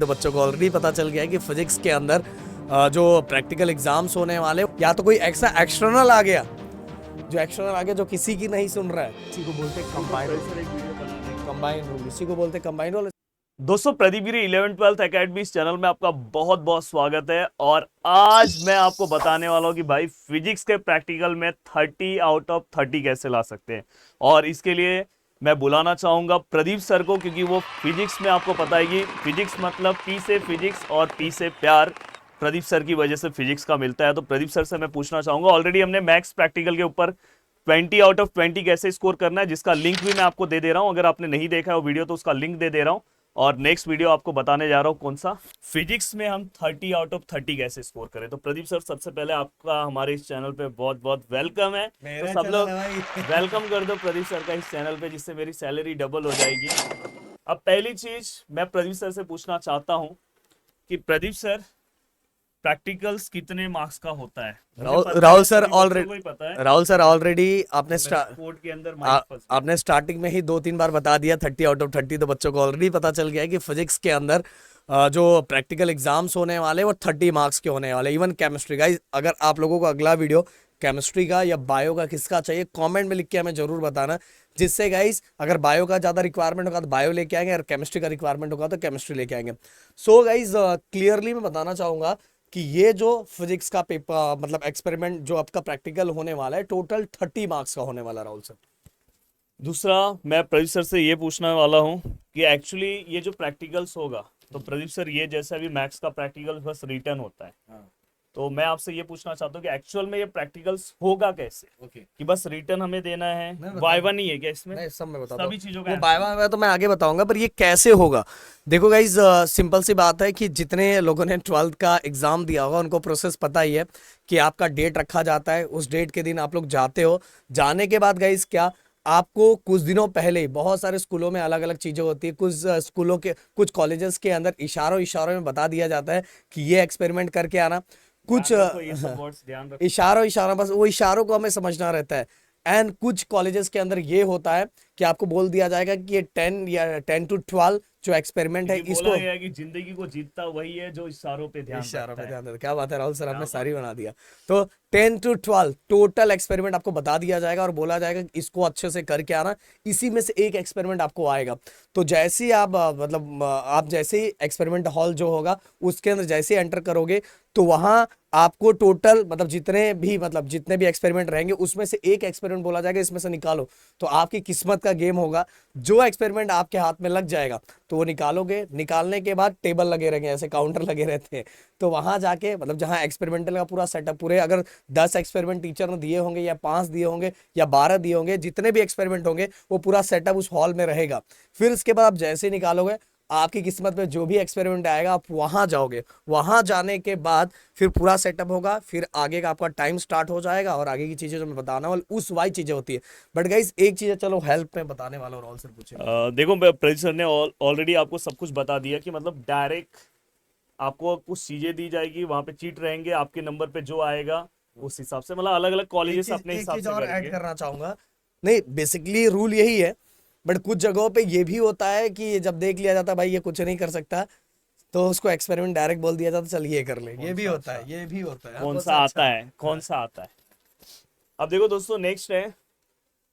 तो बच्चों को ऑलरेडी पता चल गया है कि फिजिक्स के अंदर जो प्रैक्टिकल एग्जाम्स होने वाले, या तो कोई ऐसा एक्सटर्नल आ गया जो किसी की नहीं सुन रहा है, इसी को बोलते हैं कंबाइंड रूल, इसी को बोलते हैं कंबाइंड रूल। दोस्तों, प्रदीप गिरी 11th-12th एकेडमी इस चैनल में आपका बहुत बहुत स्वागत है। और आज मैं आपको बताने वाला हूं कि भाई फिजिक्स के प्रैक्टिकल में 30 आउट ऑफ 30 कैसे ला सकते हैं। और इसके लिए मैं बुलाना चाहूंगा प्रदीप सर को, क्योंकि वो फिजिक्स में आपको पता है कि फिजिक्स मतलब पी से फिजिक्स और पी से प्यार प्रदीप सर की वजह से फिजिक्स का मिलता है। तो प्रदीप सर से मैं पूछना चाहूंगा, ऑलरेडी हमने मैथ्स प्रैक्टिकल के ऊपर 20 आउट ऑफ 20 कैसे स्कोर करना है, जिसका लिंक भी मैं आपको दे दे रहा हूं। अगर आपने नहीं देखा है वो वीडियो तो उसका लिंक दे दे रहा हूं। और नेक्स्ट वीडियो आपको बताने जा रहा हूं कौन सा, फिजिक्स में हम 30 आउट ऑफ 30 कैसे स्कोर करें। तो प्रदीप सर, सबसे पहले आपका हमारे इस चैनल पे बहुत बहुत वेलकम है। तो सब लोग वेलकम कर दो प्रदीप सर का इस चैनल पे, जिससे मेरी सैलरी डबल हो जाएगी। अब पहली चीज मैं प्रदीप सर से पूछना चाहता हूं कि प्रदीप सर, प्रैक्टिकल्स कितने मार्क्स का होता है? राहुल सर ऑलरेडी स्पोर्ट के अंदर आपने स्टार्टिंग में ही 2-3 बार बता दिया 30 आउट ऑफ 30। तो बच्चों को ऑलरेडी पता चल गया है कि फिजिक्स के अंदर जो प्रैक्टिकल एग्जाम्स होने वाले वो 30 मार्क्स के होने वाले। इवन केमिस्ट्री का, अगर आप लोगों को अगला वीडियो केमिस्ट्री का या बायो का किसका चाहिए, कमेंट में लिख के हमें जरूर बताना, जिससे गाइस अगर बायो का ज्यादा रिक्वायरमेंट होगा तो बायो लेके आएंगे, अगर केमिस्ट्री का रिक्वायरमेंट होगा तो केमिस्ट्री लेके आएंगे। सो गाइस क्लियरली मैं बताना चाहूंगा कि ये जो फिजिक्स का पेपर मतलब एक्सपेरिमेंट जो आपका प्रैक्टिकल होने वाला है, टोटल 30 मार्क्स का होने वाला। राहुल सर, दूसरा मैं प्रदीप सर से ये पूछने वाला हूँ कि एक्चुअली ये जो प्रैक्टिकल्स होगा, तो प्रदीप सर ये जैसे अभी मैथ्स का प्रैक्टिकल बस रिटर्न होता है, तो मैं आपसे ये पूछना चाहता हूँ कि एक्चुअल में ये प्रैक्टिकल्स होगा कैसे? कि बस रिटर्न हमें देना है, वाइवा नहीं है क्या इसमें? मैं सब में बताता सभी चीजों का हूँ, वाइवा तो मैं आगे बताऊंगा, पर ये कैसे होगा देखो गाइज। सिंपल सी बात है कि जितने लोगों ने 12th का एग्जाम दिया होगा उनको प्रोसेस पता ही है कि आपका डेट रखा जाता है, उस डेट के दिन आप लोग जाते हो। जाने के बाद गाइज क्या, आपको कुछ दिनों पहले ही बहुत सारे स्कूलों में अलग अलग चीजें होती है। कुछ स्कूलों के, कुछ कॉलेजेस के अंदर इशारों इशारों में बता दिया जाता है कि ये एक्सपेरिमेंट करके आना। कुछ इशारों इशारों, बस वो इशारों को हमें समझना रहता है। एंड कुछ कॉलेजेस के अंदर ये होता है कि आपको बोल दिया जाएगा कि ये 10 या 10 to 12 जो एक्सपेरिमेंट है, इसको बोला गया है कि जिंदगी को जीतता वही है जो इशारों पे ध्यान देता है। क्या बात है राहुल सर, आपने सारी बना दिया। तो 10 to 12 टोटल एक्सपेरिमेंट आपको बता दिया जाएगा और बोला जाएगा कि इसको अच्छे से करके आना, इसी में से एक एक्सपेरिमेंट आपको आएगा। तो जैसे ही आप आप जैसे ही एक्सपेरिमेंट हॉल जो होगा उसके अंदर जैसे ही एंटर करोगे, तो वहां आपको टोटल जितने भी एक्सपेरिमेंट रहेंगे उसमें से एक एक्सपेरिमेंट बोला जाएगा इसमें से निकालो। तो आपकी किस्मत का गेम होगा, जो एक्सपेरिमेंट आपके हाथ में लग जाएगा तो वो निकालोगे। निकालने के बाद टेबल लगे रहेंगे, ऐसे काउंटर लगे रहते हैं, तो वहां जाके जहां एक्सपेरिमेंटल का पूरा सेटअप, पूरे अगर 10 एक्सपेरिमेंट टीचर ने दिए होंगे या 5 दिए होंगे या 12 दिए होंगे, जितने भी एक्सपेरिमेंट होंगे वो पूरा सेटअप उस हॉल में रहेगा। फिर इसके बाद आप जैसे ही निकालोगे, आपकी किस्मत में जो भी एक्सपेरिमेंट आएगा आप वहां जाओगे। वहां जाने के बाद फिर पूरा सेटअप होगा, फिर आगे का आपका टाइम स्टार्ट हो जाएगा और आगे की चीजें जो मैं बताना वाला उस वाई चीजें होती है। बट गाइस एक चीज है, चलो हेल्प में बताने वाला हूं, राहुल सर पूछे। देखो, प्रदीप सर ने ऑलरेडी आपको सब कुछ बता दिया कि मतलब डायरेक्ट आपको कुछ चीजें दी जाएगी, वहां पे चीट रहेंगे, आपके नंबर पे जो आएगा उस हिसाब से, मतलब अलग अलग कॉलेजेस अपने हिसाब से करेंगे। ऐड करना चाहूंगा, नहीं बेसिकली रूल यही है, बट कुछ जगहों पे ये भी होता है कि जब देख लिया जाता है भाई ये कुछ नहीं कर सकता, तो उसको एक्सपेरिमेंट डायरेक्ट बोल दिया जाता है, चल ये कर ले। ये भी होता है, ये भी होता है। कौन सा आता है, कौन सा आता है? अब देखो दोस्तों, नेक्स्ट है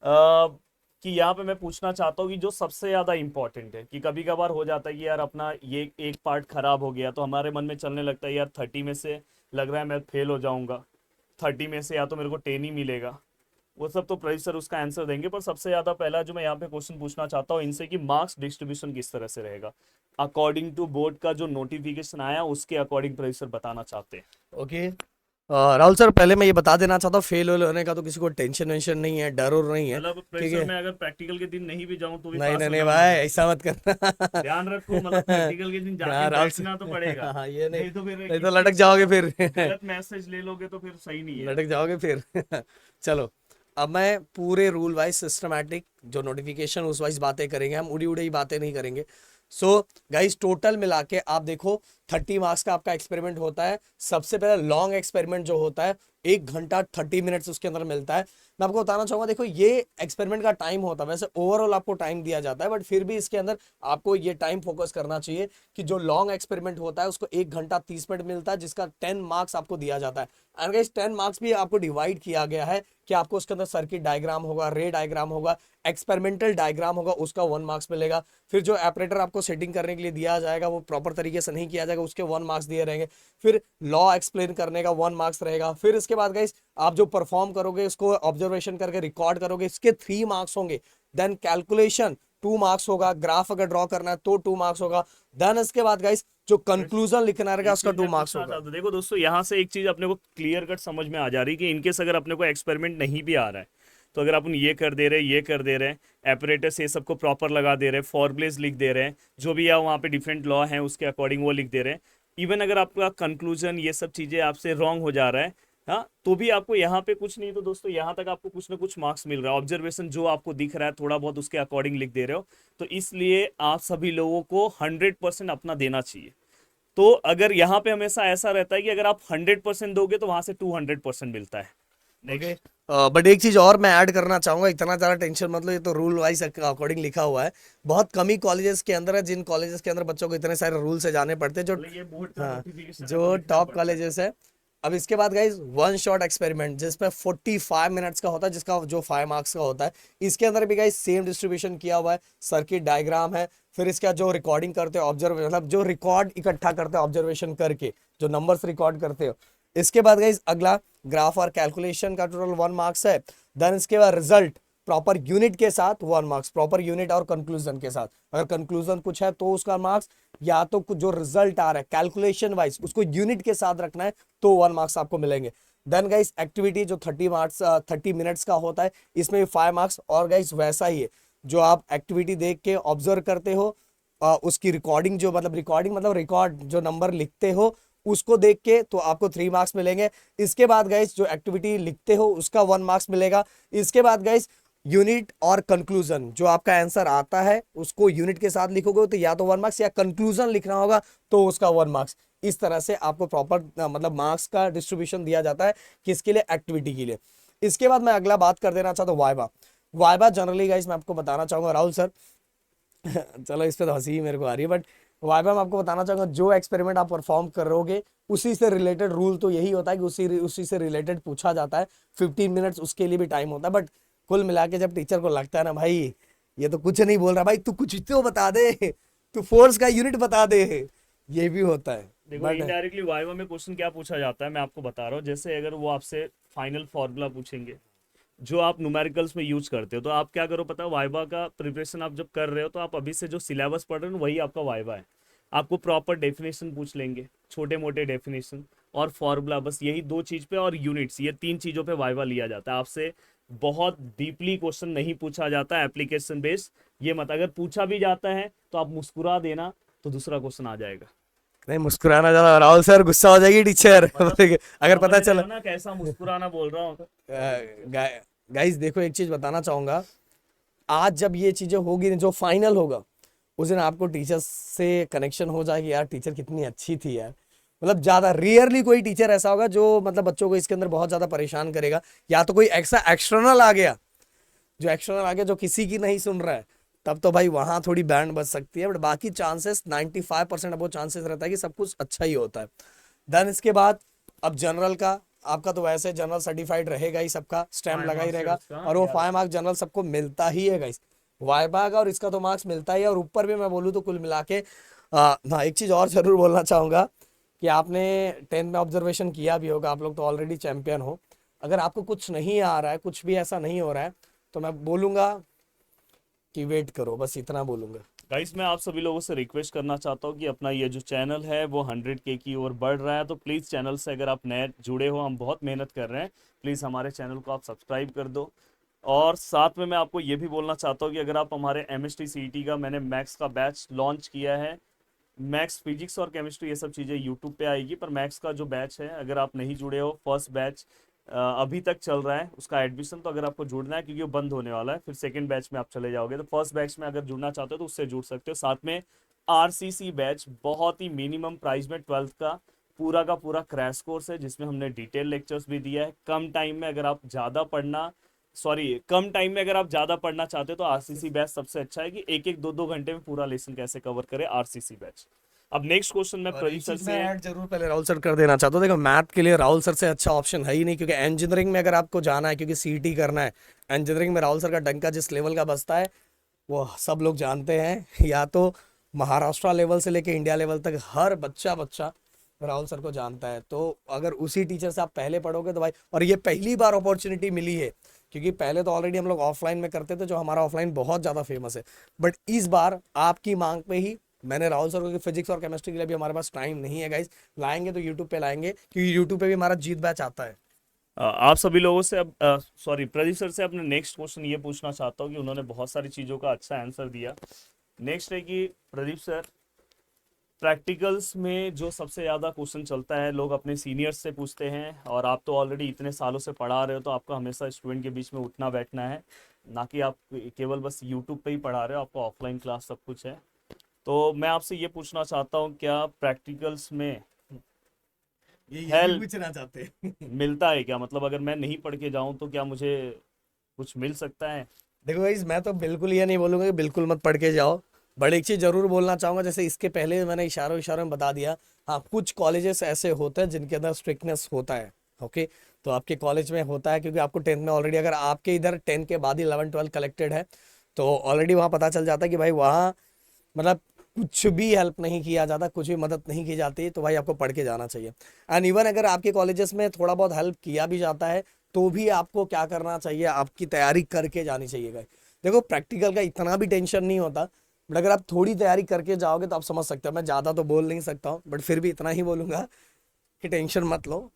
कि यहाँ पे मैं पूछना चाहता हूँ कि जो सबसे ज्यादा इंपॉर्टेंट है, कि कभी कभार हो जाता है कि यार अपना ये एक पार्ट खराब हो गया, तो हमारे मन में चलने लगता है यार 30 में से लग रहा है मैं फेल हो जाऊंगा, 30 में से या तो मेरे को 10 ही मिलेगा। वो सब तो प्रदीप सर उसका आंसर देंगे, पर सबसे ज्यादा पहला जो मैं यहाँ पे क्वेश्चन पूछना चाहता हूँ इनसे कि मार्क्स डिस्ट्रीब्यूशन किस तरह से रहेगा अकॉर्डिंग टू बोर्ड का जो नोटिफिकेशन आया उसके अकॉर्डिंग प्रदीप सर बताना चाहते हैं। ओके राहुल सर, पहले मैं ये बता देना चाहता हूँ, फेल होने का तो किसी को टेंशन वेंशन नहीं है, डर और नहीं है। मतलब ठीक है, मैं अगर प्रैक्टिकल के दिन नहीं भी जाऊं तो भी नहीं पास नहीं हो नहीं जाऊंगा? भाई, ऐसा मत करना। ध्यान रखो, मतलब प्रैक्टिकल के दिन जाके बैठना तो पड़ेगा। हाँ, ये नहीं तो फिर नहीं तो लटक जाओगे फिर। गलत मैसेज ले लोगे तो फिर सही नहीं है। लटक जाओगे फिर। चलो, अब मैं पूरे रूल वाइज सिस्टमैटिक जो नोटिफिकेशन उस वाइज बातें करेंगे, हम उड़ी उड़ी बातें नहीं करेंगे। सो गाइस टोटल मिला के आप देखो 30 मार्क्स का आपका एक्सपेरिमेंट होता है। सबसे पहले लॉन्ग एक्सपेरिमेंट जो होता है 1 घंटा 30 मिनट्स उसके अंदर मिलता है। मैं आपको बताना चाहूंगा, देखो ये एक्सपेरिमेंट का टाइम होता है, वैसे ओवरऑल आपको टाइम दिया जाता है, बट फिर भी इसके अंदर आपको ये टाइम फोकस करना चाहिए कि जो लॉन्ग एक्सपेरिमेंट होता है उसको 1 घंटा 30 मिनट मिलता है, जिसका 10 मार्क्स आपको दिया जाता है। एंड गाइस 10 मार्क्स भी आपको डिवाइड किया गया है कि आपको उसके अंदर सर्किट डायग्राम होगा, रे डायग्राम होगा, एक्सपेरिमेंटल डायग्राम होगा, उसका 1 मार्क्स मिलेगा। फिर जो ऑपरेटर आपको सेटिंग करने के लिए दिया जाएगा वो प्रॉपर तरीके से नहीं किया जाएगा, उसके 1 मार्क्स दिए रहेंगे। फिर लॉ एक्सप्लेन करने का 1 मार्क्स रहेगा। फिर इसके बाद गाइस आप जो परफॉर्म करोगे उसको ऑब्जर्वेशन करके रिकॉर्ड करोगे, इसके 3 मार्क्स होंगे। देन कैलकुलेशन 2 मार्क्स होगा, ग्राफ अगर ड्रॉ करना है तो 2 मार्क्स होगा। देन इसके बाद गाइस जो कंक्लूजन लिखना रहेगा उसका 2 मार्क्स होगा। तो देखो दोस्तों, यहाँ से एक चीज अपने को क्लियर कट समझ में आ जा रही है कि इनकेस अगर अपने को एक्सपेरिमेंट नहीं भी आ रहा है, तो अगर अपन ये कर दे रहे हैं, ये कर दे रहे हैं, एपरेटस ये सबको प्रॉपर लगा दे रहे हैं, फॉर्मुलेज लिख दे रहे हैं, जो भी है वहाँ पे डिफरेंट लॉ हैं उसके अकॉर्डिंग वो लिख दे रहे हैं। इवन अगर आपका कंक्लूजन ये सब चीज़ें आपसे रॉन्ग हो जा रहा है, हाँ, तो भी आपको यहाँ पे कुछ नहीं तो दोस्तों यहाँ तक आपको कुछ ना कुछ मार्क्स मिल रहा है। ऑब्जर्वेशन जो आपको दिख रहा है थोड़ा बहुत उसके अकॉर्डिंग लिख दे रहे हो, तो इसलिए आप सभी लोगों को 100% अपना देना चाहिए। तो अगर यहाँ पे हमेशा ऐसा रहता है कि अगर आप 100% दोगे तो वहां से 200% मिलता है। ओके, बट एक चीज और मैं ऐड करना चाहूंगा, इतना ज्यादा टेंशन मतलब, ये तो रूल वाइज अकॉर्डिंग लिखा हुआ है। बहुत कम ही कॉलेजेस के अंदर है जिन कॉलेजेस के अंदर बच्चों को इतने सारे रूल से जाने पड़ते हैं, जो मतलब ये बोर्ड का हाँ नोटिफिकेशन है तो जो लिखना टॉप पड़ता है। कॉलेजेस है। अब इसके बाद गाइज 1 शॉट एक्सपेरिमेंट जिसमें 45 मिनट्स का होता है, जिसका जो 5 मार्क्स का होता है। इसके अंदर भी गाइज सेम डिस्ट्रीब्यूशन किया हुआ है, सर्किट डायग्राम है। फिर इसका जो रिकॉर्डिंग करते हो ऑब्जर्व, मतलब जो रिकॉर्ड इकट्ठा करते हो ऑब्जर्वेशन करके, जो नंबर्स रिकॉर्ड करते हो। इसके बाद गाइज अगला ग्राफ और कैलकुलेशन का टोटल 1 मार्क्स है। देन इसके बाद रिजल्ट प्रॉपर यूनिट के साथ 1 मार्क्स, प्रॉपर यूनिट और कंक्लूजन के साथ। अगर कंक्लूजन कुछ है तो उसका मार्क्स, या तो कुछ जो रिजल्ट आ रहा है कैलकुलेशन वाइज उसको यूनिट के साथ रखना है तो 1 मार्क्स आपको मिलेंगे। देन गाइस एक्टिविटी जो 30 मिनट्स का होता है, इसमें 5 मार्क्स। और गाइस वैसा ही है, जो आप एक्टिविटी देख के ऑब्जर्व करते हो, उसकी रिकॉर्डिंग जो मतलब रिकॉर्ड जो नंबर लिखते हो उसको देख के तो आपको 3 मार्क्स मिलेंगे। इसके बाद गाइस जो एक्टिविटी लिखते हो उसका 1 मार्क्स मिलेगा। इसके बाद गाइस यूनिट और कंक्लूजन, जो आपका आंसर आता है उसको यूनिट के साथ लिखोगे तो या तो 1 मार्क्स, या कंक्लूजन लिखना होगा तो उसका 1 मार्क्स। इस तरह से आपको प्रॉपर मतलब मार्क्स का डिस्ट्रीब्यूशन दिया जाता है, किसके लिए, एक्टिविटी के लिए। इसके बाद मैं अगला बात कर देना चाहता हूँ वाइवा। वाइवा जनरली गाइस मैं आपको बताना चाहूंगा, राहुल सर चलो इस पे तो हंसी ही मेरे को आ रही है, बट वाइवा में आपको बताना चाहूंगा जो एक्सपेरिमेंट आप परफॉर्म कर रहोगे उसी से रिलेटेड रूल तो यही होता है कि उसी से रिलेटेड पूछा जाता है। 15 मिनट्स उसके लिए भी टाइम होता है, बट कुल मिला के जब टीचर को लगता है ना भाई ये तो कुछ नहीं बोल रहा, भाई तू कुछ तो बता दे, तू फोर्स का यूनिट बता दे, ये भी होता है। देखो बट इनडायरेक्टली वाइवा में क्वेश्चन क्या पूछा जाता है मैं आपको बता रहा हूँ। जैसे अगर वो आपसे फाइनल फॉर्मूला पूछेंगे जो आप न्यूमेरिकल्स में यूज करते हो, तो आप क्या करो पता है, वाइवा का प्रिपरेशन आप जब कर रहे हो तो आप अभी से जो सिलेबस पढ़ रहे हो ना, वही आपका वाइवा है। आपको प्रॉपर डेफिनेशन पूछ लेंगे, छोटे मोटे डेफिनेशन और फॉर्मूला, बस यही दो चीज पे, और यूनिट्स, ये तीन चीजों पे वाइवा लिया जाता है आपसे। बहुत डीपली क्वेश्चन नहीं पूछा जाता एप्लीकेशन बेस्ड, ये मत, अगर पूछा भी जाता है तो आप मुस्कुरा देना, तो दूसरा क्वेश्चन आ जाएगा। नहीं मुस्कुराना ज्यादा, राहुल सर गुस्सा हो जाएगी टीचर मतलब अगर समझ पता रहे चला। हो ना कैसा मुस्कुराना बोल रहा हूँ। गाइस देखो एक चीज बताना चाहूंगा, आज जब ये चीजें होगी जो फाइनल होगा उस दिन आपको टीचर से कनेक्शन हो जाएगी, यार टीचर कितनी अच्छी थी यार। मतलब ज्यादा रेयरली कोई टीचर ऐसा होगा जो मतलब बच्चों को इसके अंदर बहुत ज्यादा परेशान करेगा, या तो कोई ऐसा एक्सटर्नल आ गया, जो एक्सटर्नल आ गया जो किसी की नहीं सुन रहा है, तब तो भाई वहां थोड़ी बैंड बच सकती है, बट बाकी चांसेस 95% अब वो चांसेस रहता है कि सब कुछ अच्छा ही होता है। देन इसके बाद अब जनरल का, आपका तो वैसे जनरल सर्टिफाइड रहेगा ही, सबका स्टैम्प फाइव लगा ही मार्क्स है रहेगा, उसका और वो 11। 5 मार्क्स जनरल सबको मिलता ही है गाइस। वाइवा का और इसका तो मार्क्स मिलता ही है, और ऊपर भी मैं बोलूँ तो कुल मिला के हाँ एक चीज और जरूर बोलना चाहूंगा कि आपने 10th में ऑब्जर्वेशन किया भी होगा, आप लोग तो ऑलरेडी चैंपियन हो। अगर आपको कुछ नहीं आ रहा है, कुछ भी ऐसा नहीं हो रहा है, तो मैं बोलूंगा कि वेट करो, बस इतना बोलूंगा। गाइस मैं आप सभी लोगों से रिक्वेस्ट करना चाहता हूँ कि अपना ये जो चैनल है वो 100K की ओर बढ़ रहा है, तो प्लीज़ चैनल से अगर आप नए जुड़े हो, हम बहुत मेहनत कर रहे हैं, प्लीज़ हमारे चैनल को आप सब्सक्राइब कर दो। और साथ में मैं आपको ये भी बोलना चाहता हूँ कि अगर आप हमारे MST CET का, मैंने मैथ्स का बैच लॉन्च किया है। मैथ्स, फिजिक्स और केमिस्ट्री ये सब चीज़ें यूट्यूब पे आएगी, पर मैथ्स का जो बैच है, अगर आप नहीं जुड़े हो, फर्स्ट बैच अभी तक चल रहा है उसका एडमिशन, तो अगर आपको जुड़ना है क्योंकि वो बंद होने वाला है, फिर सेकंड बैच में आप चले जाओगे, तो फर्स्ट बैच में अगर जुड़ना चाहते हो तो उससे जुड़ सकते हो। साथ में आरसीसी बैच बहुत ही मिनिमम प्राइस में 12th का पूरा क्रैश कोर्स है, जिसमें हमने डिटेल लेक्चर्स भी दिया है। कम टाइम में अगर आप ज़्यादा पढ़ना चाहते हो तो आरसीसी बैच सबसे अच्छा है, कि एक एक दो दो घंटे में पूरा लेसन कैसे कवर करे आरसीसी बैच। अब नेक्स्ट क्वेश्चन मैं और प्रदीप एक सर चीज मैं से ऐड जरूर पहले राहुल सर कर देना चाहता हूँ। देखो मैथ के लिए राहुल सर से अच्छा ऑप्शन है ही नहीं, क्योंकि इंजीनियरिंग में अगर आपको जाना है, क्योंकि सीईटी करना है, इंजीनियरिंग में राहुल सर का डंका जिस लेवल का बजता है वो सब लोग जानते हैं। या तो महाराष्ट्र लेवल से लेके इंडिया लेवल तक हर बच्चा बच्चा राहुल सर को जानता है। तो अगर उसी टीचर से आप पहले पढ़ोगे तो भाई, और ये पहली बार अपॉर्चुनिटी मिली है, क्योंकि पहले तो ऑलरेडी हम लोग ऑफलाइन में करते थे, जो हमारा ऑफलाइन बहुत ज़्यादा फेमस है। बट इस बार आपकी मांग पे ही मैंने राहुल सर को, फिजिक्स और केमिस्ट्री के लिए भी हमारे पास टाइम नहीं है गाइस, लाएंगे तो यूट्यूब पे लाएंगे, क्योंकि यूट्यूब पे भी हमारा जीत बैच आता है। आप सभी लोगों से अब प्रदीप सर से अपने नेक्स्ट क्वेश्चन ये पूछना चाहता हूँ कि उन्होंने बहुत सारी चीज़ों का अच्छा आंसर दिया। नेक्स्ट है कि प्रदीप सर, प्रैक्टिकल्स में जो सबसे ज़्यादा क्वेश्चन चलता है, लोग अपने सीनियर्स से पूछते हैं, और आप तो ऑलरेडी इतने सालों से पढ़ा रहे हो, तो आपको हमेशा स्टूडेंट के बीच में उठना बैठना है, ना कि आप केवल बस यूट्यूब पे ही पढ़ा रहे हो, आपको ऑफलाइन क्लास सब कुछ है। तो मैं आपसे ये पूछना चाहता हूँ, क्या प्रैक्टिकल्स में ये भी हेल्प पूछना चाहते हैं। मिलता है क्या? मतलब अगर मैं नहीं पढ़ के जाऊँ तो क्या मुझे कुछ मिल सकता है? देखो गाइस, मैं तो बिल्कुल ये नहीं बोलूंगा कि बिल्कुल मत पढ़ के जाओ, बट एक चीज जरूर बोलना चाहूंगा, जैसे इसके पहले मैंने इशारों इशारों में बता दिया। हाँ, कुछ कॉलेजेस ऐसे होते हैं जिनके अंदर स्ट्रिक्टनेस होता है। ओके, तो आपके कॉलेज में होता है, क्योंकि आपको टेंथ में ऑलरेडी, अगर आपके इधर 10 के बाद ही 11 12 कलेक्टेड है, तो ऑलरेडी वहाँ पता चल जाता है कि भाई वहाँ मतलब कुछ भी हेल्प नहीं किया जाता, कुछ भी मदद नहीं की जाती, तो भाई आपको पढ़ के जाना चाहिए। एंड इवन अगर आपके कॉलेजेस में थोड़ा बहुत हेल्प किया भी जाता है, तो भी आपको क्या करना चाहिए, आपकी तैयारी करके जानी चाहिए गाइस। देखो प्रैक्टिकल का इतना भी टेंशन नहीं होता, बट अगर आप थोड़ी तैयारी करके जाओगे तो आप समझ सकते हो। मैं ज़्यादा तो बोल नहीं सकता हूँ, बट फिर भी इतना ही बोलूंगा कि टेंशन मत लो,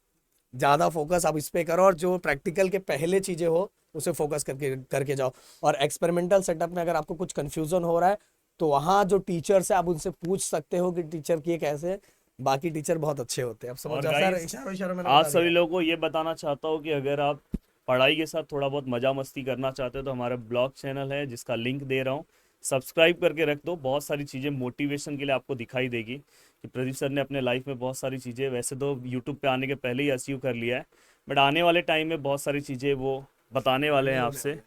ज़्यादा फोकस आप इस पे करो, और जो प्रैक्टिकल के पहले चीज़ें हो उसे फोकस करके करके जाओ। और एक्सपेरिमेंटल सेटअप में अगर आपको कुछ कंफ्यूजन हो रहा है, तो वहाँ जो टीचर्स है आप उनसे पूछ सकते हो कि टीचर की ये कैसे है। बाकी टीचर बहुत अच्छे होते हैं, आप समझ और जाओ सर, गाइस, इशारों इशारों मैंने आप बता सभी दिया। लोगों को ये बताना चाहता हूँ कि अगर आप पढ़ाई के साथ थोड़ा बहुत मजा मस्ती करना चाहते हो तो हमारा ब्लॉग चैनल है, जिसका लिंक दे रहा हूँ, सब्सक्राइब करके रख दो। बहुत सारी चीज़ें मोटिवेशन के लिए आपको दिखाई देगी कि प्रदीप सर ने अपने लाइफ में बहुत सारी चीज़ें, वैसे तो यूट्यूब पे आने के पहले ही अचीव कर लिया है, बट आने वाले टाइम में बहुत सारी चीज़ें वो बताने वाले हैं रिवील होने आपसे। वाली है।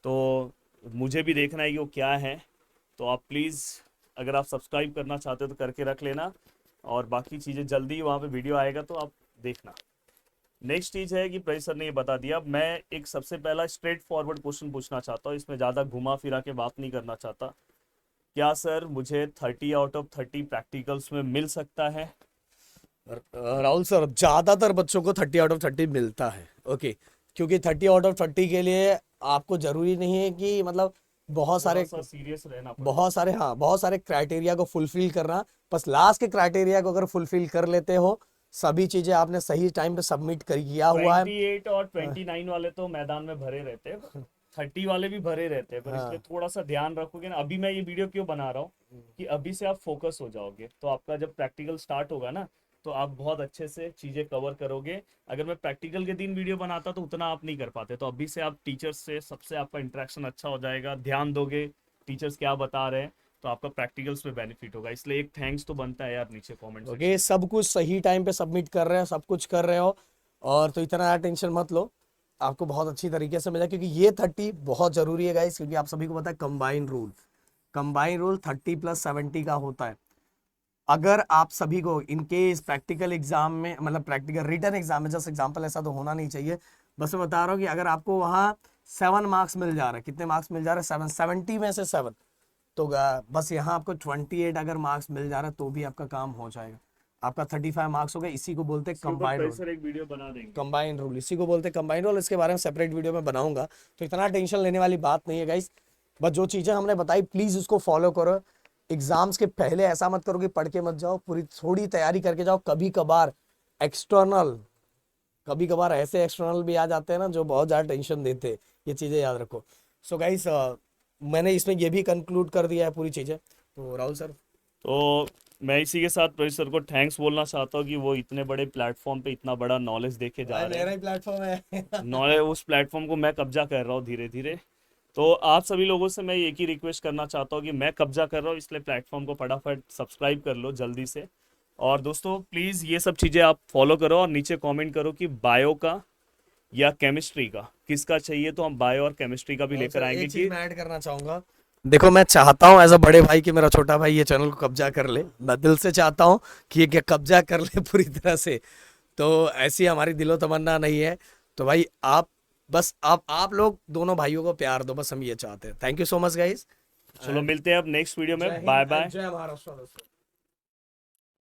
तो मुझे भी देखना है कि वो क्या है। तो आप प्लीज़, अगर आप सब्सक्राइब करना चाहते हो तो करके रख लेना, और बाकी चीज़ें जल्दी वहाँ पे वीडियो आएगा तो आप देखना। नेक्स्ट चीज़ है कि प्रदीप सर ने ये बता दिया। मैं एक सबसे पहला स्ट्रेट फॉरवर्ड क्वेश्चन पूछना चाहता हूँ, इसमें ज़्यादा घुमा फिरा के बात नहीं करना चाहता। क्या सर मुझे 30 आउट ऑफ 30 प्रैक्टिकल्स में मिल सकता है? राहुल सर, ज्यादातर बच्चों को 30 आउट ऑफ 30 मिलता है। ओके, क्योंकि 30 आउट ऑफ 30 के लिए आपको जरूरी नहीं है कि मतलब बहुत थोड़ा सारे सा सीरियस रहना पड़ेगा। बहुत सारे हाँ, बहुत सारे क्राइटेरिया को फुलफिल करना, बस लास्ट के क्राइटेरिया को अगर फुलफिल कर लेते हो, सभी चीजें आपने सही टाइम पे सबमिट कर किया हुआ है। 28 और 29 वाले तो मैदान में भरे रहते हैं, 30 वाले भी भरे रहते हैं, पर इसलिए हाँ, थोड़ा सा ध्यान रखोगे ना। अभी मैं ये वीडियो क्यों बना रहा हूँ कि अभी से आप फोकस हो जाओगे, तो आपका जब प्रैक्टिकल स्टार्ट होगा ना, तो आप बहुत अच्छे से चीज़ें कवर करोगे। अगर मैं प्रैक्टिकल के दिन वीडियो बनाता तो उतना आप नहीं कर पाते, तो अभी से आप टीचर्स से, सबसे आपका इंटरेक्शन अच्छा हो जाएगा, ध्यान दोगे टीचर्स क्या बता रहे हैं, तो आपका प्रैक्टिकल्स पे बेनिफिट होगा। इसलिए एक थैंक्स तो बनता है यार नीचे कमेंट ओके, सेक्शन। सब कुछ सही टाइम पे सबमिट कर रहे हो, सब कुछ कर रहे हो, और तो इतना टेंशन मत लो, आपको बहुत अच्छी तरीके से मिला, क्योंकि ये 30 बहुत जरूरी है गाइस, क्योंकि आप सभी को पता है कंबाइन रूल 30+70 का होता है। अगर आप सभी को इन केस प्रैक्टिकल एग्जाम में, मतलब प्रैक्टिकल रिटर्न एग्जाम में, जस्ट एग्जाम्पल, ऐसा तो होना नहीं चाहिए, बस मैं बता रहा हूँ कि अगर आपको वहाँ 7 मार्क्स मिल जा रहे हैं, कितने मार्क्स मिल जा रहे हैं, 70 में से 7, तो बस यहाँ आपको 28 अगर मार्क्स मिल जा रहा है तो भी आपका काम हो जाएगा, आपका 35 मार्क्स हो गए। इसी को बोलते हैं इसके ऊपर कंबाइन रूल। प्रेशर एक वीडियो बना देंगे। इसी को बोलते हैं कंबाइन रूल। इसके बारे में सेपरेट वीडियो में बनाऊंगा, तो इतना टेंशन लेने वाली बात नहीं है गाइस। बस जो चीजें हमने बताई प्लीज उसको फॉलो करो। एग्जाम्स के पहले ऐसा मत करो कि पढ़ के मत जाओ, पूरी थोड़ी तैयारी करके जाओ। एक्सटर्नल कभी कभार ऐसे एक्सटर्नल भी आ जाते हैं ना, जो बहुत ज्यादा टेंशन देते हैं, ये चीजें याद रखो। सो गाइस, मैंने इसमें ये भी कंक्लूड कर दिया है पूरी चीजें। तो राहुल सर, तो मैं इसी के साथ प्रदीप सर को थैंक्स बोलना चाहता हूँ कि वो इतने बड़े प्लेटफॉर्म पे इतना बड़ा नॉलेज देके जा भाई रहे मेरा हैं। ही प्लेटफॉर्म है। नॉलेज, उस प्लेटफॉर्म को मैं कब्जा कर रहा हूँ धीरे धीरे। तो आप सभी लोगों से मैं एक ही रिक्वेस्ट करना चाहता हूँ कि मैं कब्जा कर रहा हूँ, इसलिए प्लेटफॉर्म को फटाफट सब्सक्राइब कर लो जल्दी से। और दोस्तों प्लीज़ ये सब चीज़ें आप फॉलो करो और नीचे कमेंट करो कि बायो का या केमिस्ट्री का किसका चाहिए, तो हम बायो और केमिस्ट्री का भी और लेकर सर आएंगे एक चीज कि मैं ऐड करना चाहूंगा। देखो मैं चाहता हूँ एज अ बड़े भाई कि मेरा छोटा भाई ये चैनल को कब्जा कर ले, मैं दिल से चाहता हूँ कि ये कब्जा कर ले पूरी तरह से। तो ऐसी हमारी दिलो तमन्ना नहीं है। तो भाई आप बस आप लोग दोनों भाइयों को प्यार दो, बस हम ये चाहते हैं। Thank you so much guys. चलो मिलते हैं अब नेक्स्ट वीडियो में। जय बाय हिंद बाय। एंड जय महाराष्ट्र दोस्तों।